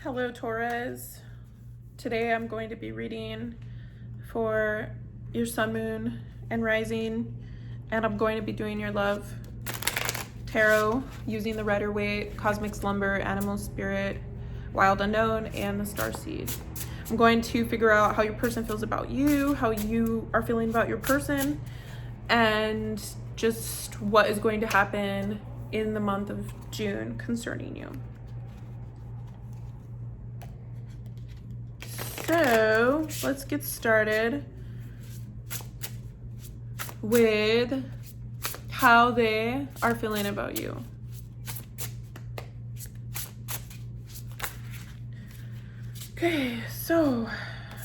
Hello, Taurus. Today I'm going to be reading for your sun, moon, and rising, and I'm going to be doing your love tarot using the Rider-Waite, Cosmic Slumber, Animal Spirit, Wild Unknown, and the Star Seed. I'm going to figure out how your person feels about you, how you are feeling about your person, and just what is going to happen in the month of June concerning you. So let's get started with how they are feeling about you. Okay, so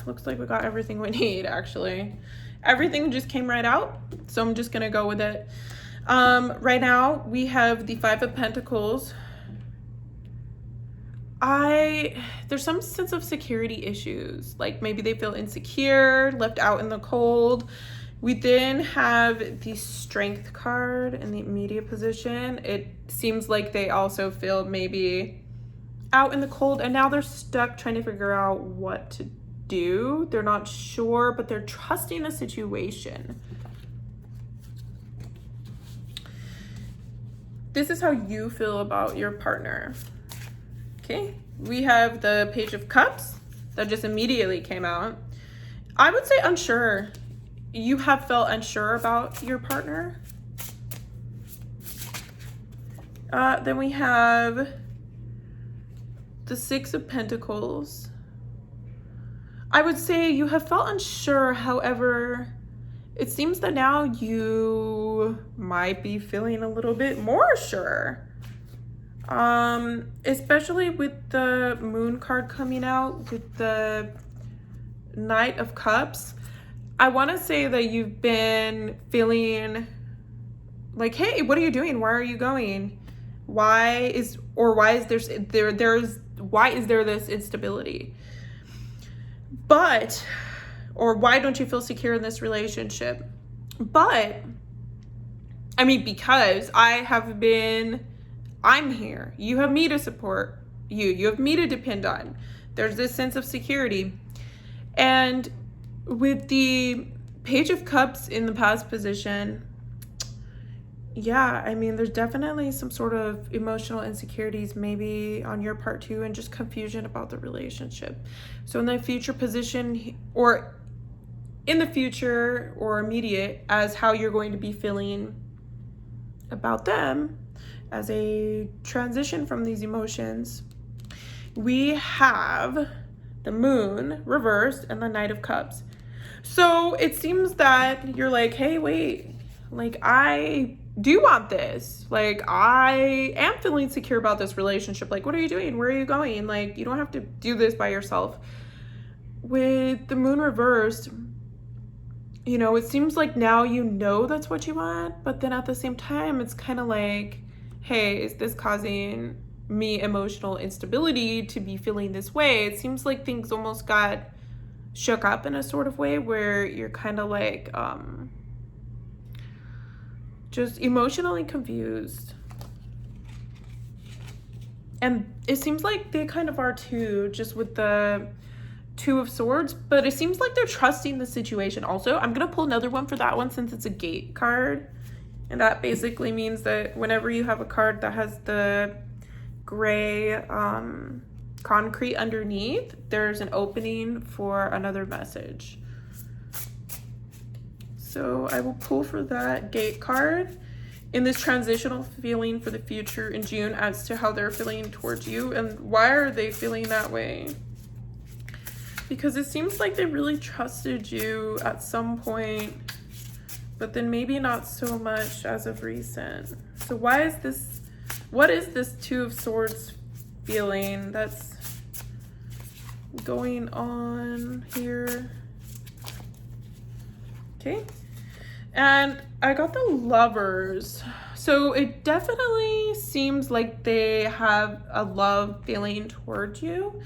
looks like we got everything we need, actually. Everything just came right out, so I'm just gonna go with it. Right now we have the Five of Pentacles. There's some sense of security issues, like maybe they feel insecure, left out in the cold. We then have the Strength card in the immediate position. It seems like they also feel maybe out in the cold, and now they're stuck trying to figure out what to do. They're not sure, but they're trusting the situation. This is how you feel about your partner. Okay, we have the Page of Cups that just immediately came out. I would say unsure. You have felt unsure about your partner. Then we have the Six of Pentacles. I would say you have felt unsure, however, it seems that now you might be feeling a little bit more sure. Especially with the Moon card coming out with the Knight of Cups. I want to say that you've been feeling like, hey, what are you doing? Why are you going? Why is there this instability? Or why don't you feel secure in this relationship? But I mean, because I'm here. You have me to support you. You have me to depend on. There's this sense of security. And with the Page of Cups in the past position, yeah, I mean, there's definitely some sort of emotional insecurities maybe on your part too, and just confusion about the relationship. So in the future position, or in the future or immediate, as how you're going to be feeling about them as a transition from these emotions, we have the Moon reversed and the Knight of Cups. So it seems that you're like, hey, wait, like I do want this. Like I am feeling secure about this relationship. Like, what are you doing? Where are you going? Like, you don't have to do this by yourself. With the Moon reversed, you know, it seems like now you know that's what you want, but then at the same time, it's kind of like, hey, is this causing me emotional instability to be feeling this way? It seems like things almost got shook up in a sort of way where you're kind of like just emotionally confused. And it seems like they kind of are too, just with the Two of Swords, but it seems like they're trusting the situation also. I'm gonna pull another one for that one since it's a Gate card. And that basically means that whenever you have a card that has the gray concrete underneath, there's an opening for another message. So I will pull for that Gate card in this transitional feeling for the future in June as to how they're feeling towards you and why are they feeling that way. Because it seems like they really trusted you at some point, but then maybe not so much as of recent. So what is this Two of Swords feeling that's going on here? Okay. And I got the Lovers. So it definitely seems like they have a love feeling towards you,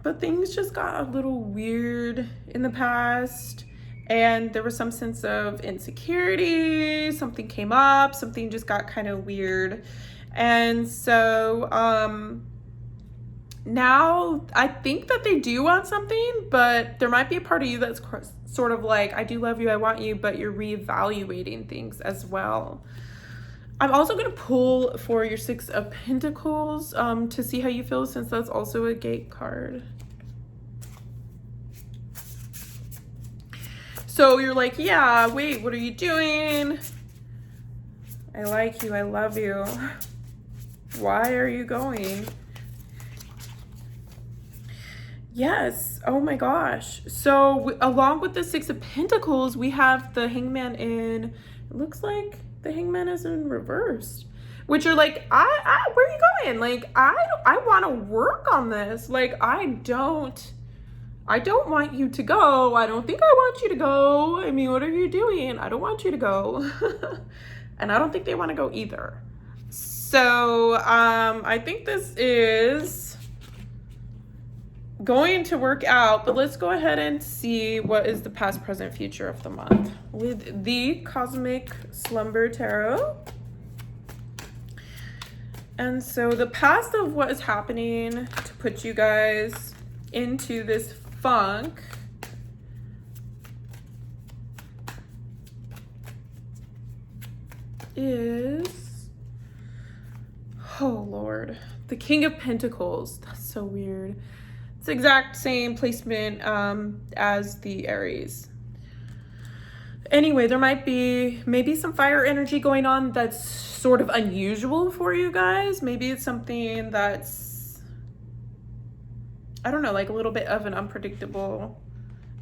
but things just got a little weird in the past. And there was some sense of insecurity, something came up, something just got kind of weird. And so now I think that they do want something, but there might be a part of you that's sort of like, I do love you, I want you, but you're reevaluating things as well. I'm also going to pull for your Six of Pentacles to see how you feel, since that's also a gate card. So you're like, yeah, wait, what are you doing? I like you, I love you. Why are you going? Yes, oh my gosh. So along with the Six of Pentacles, we have the Hangman in, it looks like the Hangman is in reverse, which are like, where are you going? Like, I want to work on this. Like, I don't want you to go. I don't think I want you to go. I mean, what are you doing? I don't want you to go. And I don't think they want to go either. So, I think this is going to work out, but let's go ahead and see what is the past, present, future of the month with the Cosmic Slumber Tarot. And so the past of what is happening to put you guys into this funk is, oh Lord, the King of Pentacles. That's so weird. It's the exact same placement as the Aries. Anyway, there might be maybe some fire energy going on that's sort of unusual for you guys. Maybe it's something that's, I don't know, like a little bit of an unpredictable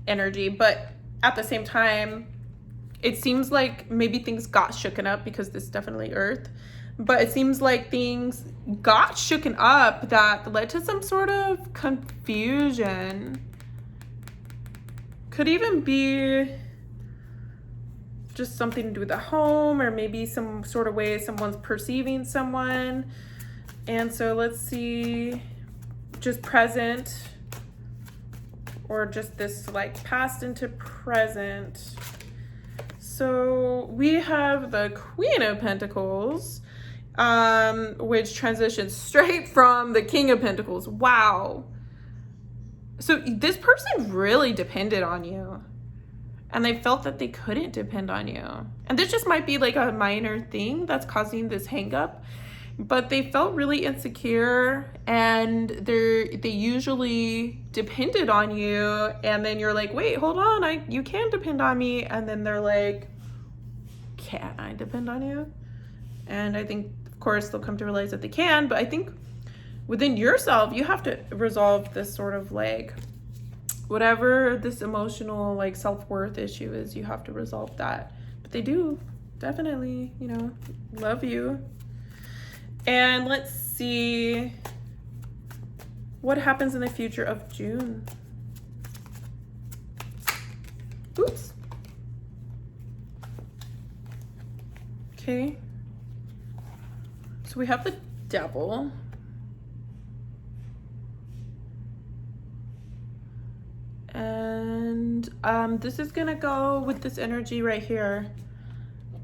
energy, but at the same time, it seems like maybe things got shooken up, because this is definitely Earth. But it seems like things got shooken up that led to some sort of confusion. Could even be just something to do with the home, or maybe some sort of way someone's perceiving someone. And so let's see, just present, or just this like past into present. So we have the Queen of Pentacles, which transitions straight from the King of Pentacles. Wow. So this person really depended on you, and they felt that they couldn't depend on you. And this just might be like a minor thing that's causing this hang up, but they felt really insecure, and they usually depended on you. And then you're like, wait, hold on, you can depend on me. And then they're like, can I depend on you? And I think, of course, they'll come to realize that they can, but I think within yourself, you have to resolve this sort of like, whatever this emotional like self-worth issue is, you have to resolve that. But they do definitely, you know, love you. And let's see what happens in the future of June. Oops. Okay. So we have the Devil. And this is gonna go with this energy right here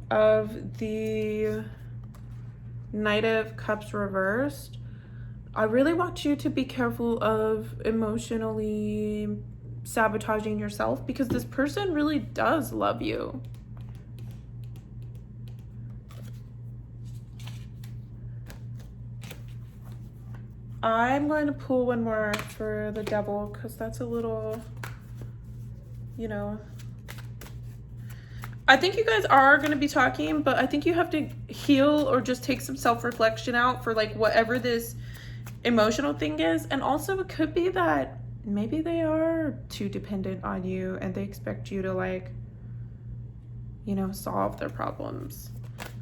of the Knight of Cups reversed. I really want you to be careful of emotionally sabotaging yourself, because this person really does love you. I'm going to pull one more for the Devil, because that's a little, you know, I think you guys are going to be talking, but I think you have to heal or just take some self-reflection out for like whatever this emotional thing is. And also it could be that maybe they are too dependent on you and they expect you to like, you know, solve their problems.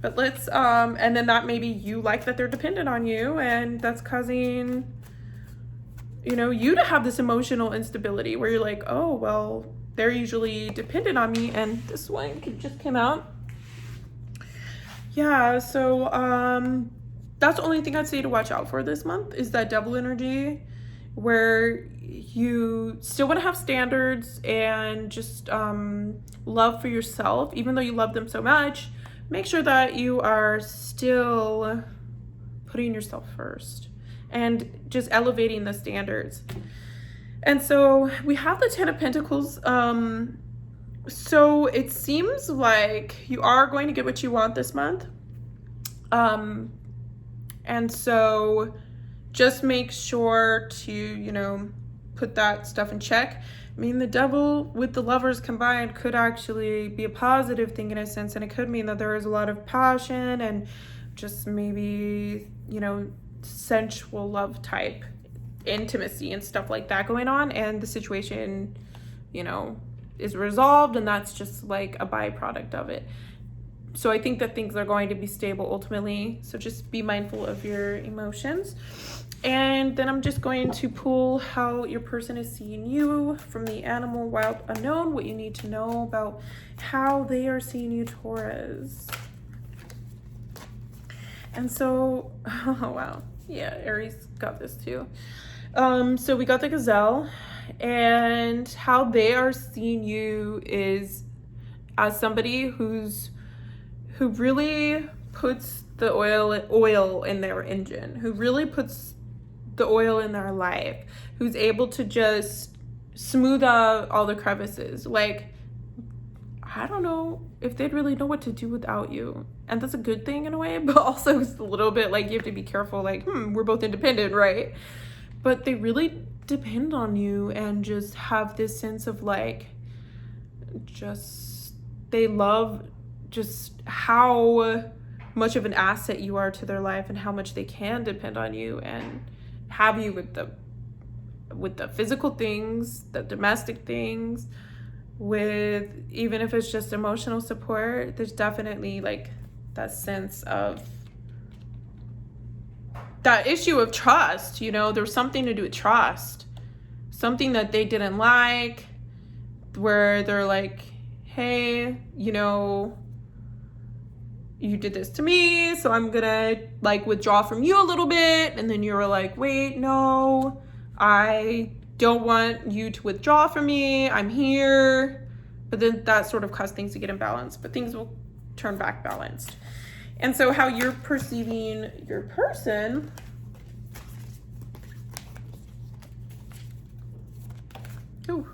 But let's, and then that maybe you like that they're dependent on you, and that's causing, you know, you to have this emotional instability where you're like, oh, well, they're usually dependent on me, and this one just came out. Yeah, so that's the only thing I'd say to watch out for this month is that Devil energy, where you still want to have standards and just love for yourself, even though you love them so much. Make sure that you are still putting yourself first. and just elevating the standards. And so we have the Ten of Pentacles. So it seems like you are going to get what you want this month. And so just make sure to, you know, put that stuff in check. I mean, the Devil with the Lovers combined could actually be a positive thing in a sense, and it could mean that there is a lot of passion and just maybe, you know, sensual love type intimacy and stuff like that going on, and the situation, you know, is resolved, and that's just like a byproduct of it. So I think that things are going to be stable ultimately. So just be mindful of your emotions. And then I'm just going to pull how your person is seeing you from the Animal Wild Unknown, what you need to know about how they are seeing you, Taurus. And so, oh wow, yeah, Aries got this too. So we got the Gazelle, and how they are seeing you is as somebody who really puts the oil in their engine, who really puts the oil in their life, who's able to just smooth out all the crevices. Like, I don't know if they'd really know what to do without you. And that's a good thing in a way, but also it's a little bit like you have to be careful, like, we're both independent, right? But they really depend on you and just have this sense of like, just, they love just how much of an asset you are to their life and how much they can depend on you and have you with the physical things, the domestic things, with even if it's just emotional support. There's definitely like that sense of that issue of trust, you know. There's something to do with trust, something that they didn't like, where they're like, hey, you know, you did this to me, so I'm gonna like withdraw from you a little bit. And then you were like, wait, no, I don't want you to withdraw from me, I'm here. But then that sort of caused things to get imbalanced, but things will turn back balanced. And so how you're perceiving your person, ooh,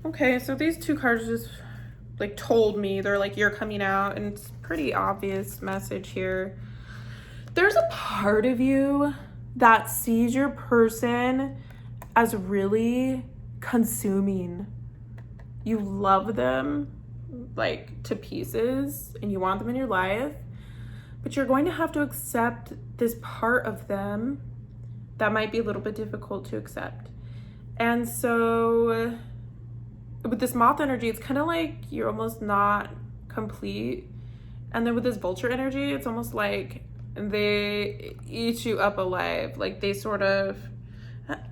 okay, so these two cards just like told me, they're like, you're coming out, and it's pretty obvious message here. There's a part of you that sees your person as really consuming. You love them like to pieces and you want them in your life, but you're going to have to accept this part of them that might be a little bit difficult to accept. And so with this moth energy, it's kind of like you're almost not complete. And then with this vulture energy, it's almost like they eat you up alive. Like they sort of,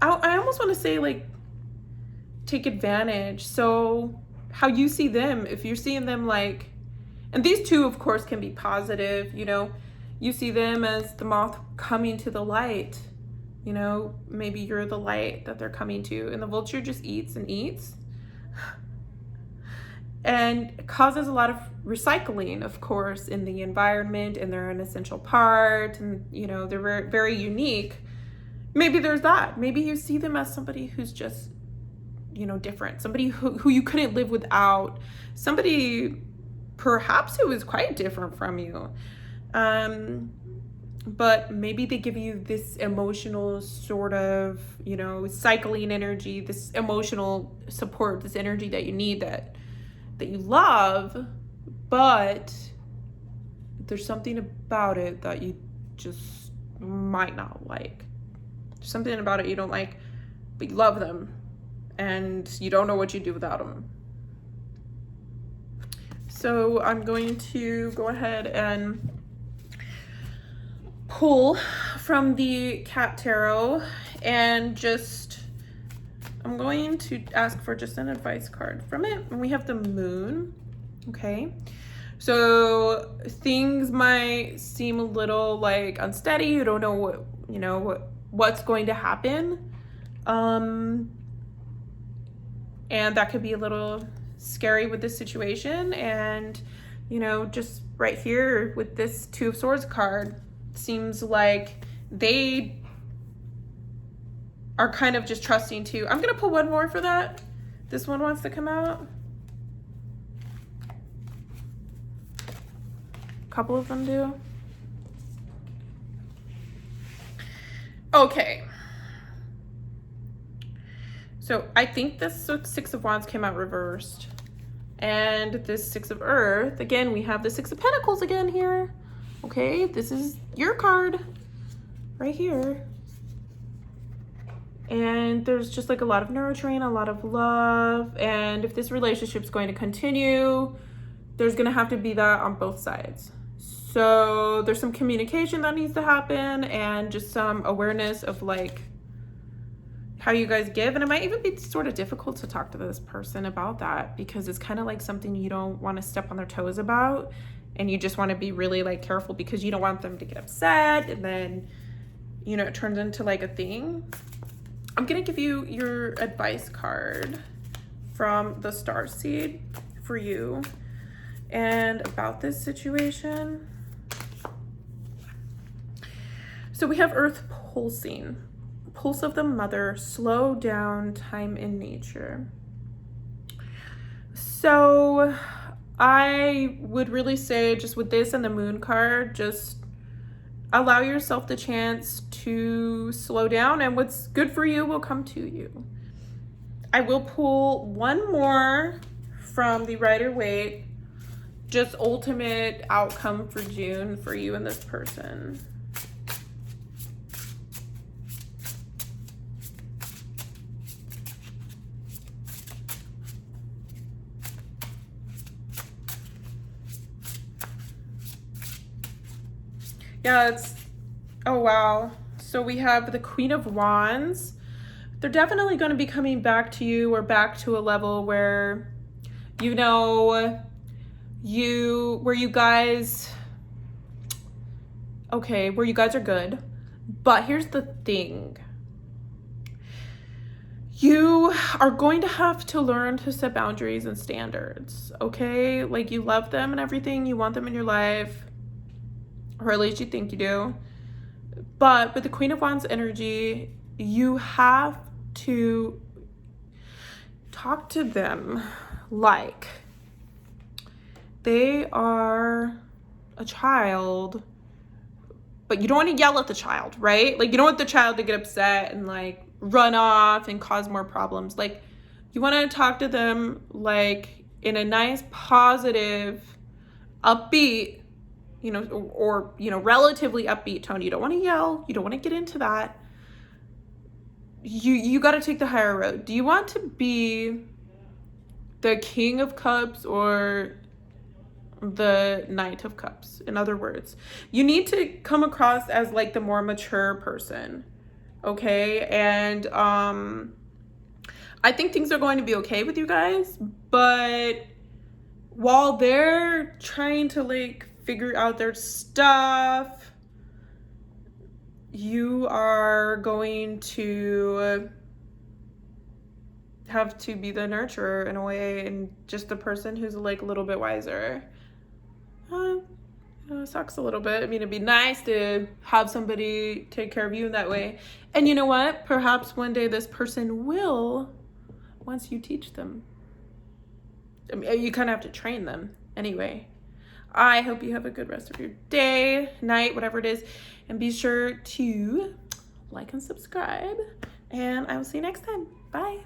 I almost want to say like take advantage. So how you see them, if you're seeing them like, and these two of course can be positive, you know, you see them as the moth coming to the light, you know, maybe you're the light that they're coming to, and the vulture just eats and eats. And causes a lot of recycling, of course, in the environment, and they're an essential part, and you know, they're very, very unique. Maybe there's that. Maybe you see them as somebody who's just, you know, different, somebody who you couldn't live without, somebody perhaps who is quite different from you. But maybe they give you this emotional sort of, you know, cycling energy, this emotional support, this energy that you need, that you love, but there's something about it that you just might not like. There's something about it you don't like, but you love them and you don't know what you do without them. So I'm going to go ahead and pull from the Cat Tarot, and just I'm going to ask for just an advice card from it. And we have the Moon. Okay, so things might seem a little like unsteady. You don't know what, you know, what's going to happen, and that could be a little scary with this situation. And you know, just right here with this Two of Swords card, seems like they are kind of just trusting too. I'm gonna pull one more for that. This one wants to come out. A couple of them do. Okay. So I think this Six of Wands came out reversed. And this Six of Earth, again, we have the Six of Pentacles again here. Okay, this is your card right here. And there's just like a lot of nurturing, a lot of love. And if this relationship's going to continue, there's going to have to be that on both sides. So there's some communication that needs to happen and just some awareness of like how you guys give. And it might even be sort of difficult to talk to this person about that because it's kind of like something you don't want to step on their toes about. And you just want to be really like careful because you don't want them to get upset. And then, you know, it turns into like a thing. I'm going to give you your advice card from the Starseed for you and about this situation. So we have Earth pulsing, pulse of the mother, slow down, time in nature. So I would really say just with this and the moon card, just allow yourself the chance to slow down and what's good for you will come to you. I will pull one more from the Rider-Waite, just ultimate outcome for June for you and this person. Yeah, it's, oh wow. So we have the Queen of Wands. They're definitely going to be coming back to you or back to a level where, you know, where you guys are good. But here's the thing. You are going to have to learn to set boundaries and standards, okay? Like you love them and everything. You want them in your life. Or at least you think you do. But with the Queen of Wands energy, you have to talk to them like they are a child, but you don't want to yell at the child, right? Like you don't want the child to get upset and like run off and cause more problems. Like you want to talk to them like in a nice, positive, upbeat, you know, or you know, relatively upbeat tone. You don't want to yell. You don't want to get into that. You got to take the higher road. Do you want to be the King of Cups or the Knight of Cups? In other words, you need to come across as like the more mature person, okay? And I think things are going to be okay with you guys, but while they're trying to like figure out their stuff, you are going to have to be the nurturer in a way and just the person who's like a little bit wiser. It sucks a little bit. I mean, it'd be nice to have somebody take care of you in that way. And you know what? Perhaps one day this person will, once you teach them. I mean, you kind of have to train them anyway. I hope you have a good rest of your day, night, whatever it is. And be sure to like and subscribe. And I will see you next time. Bye.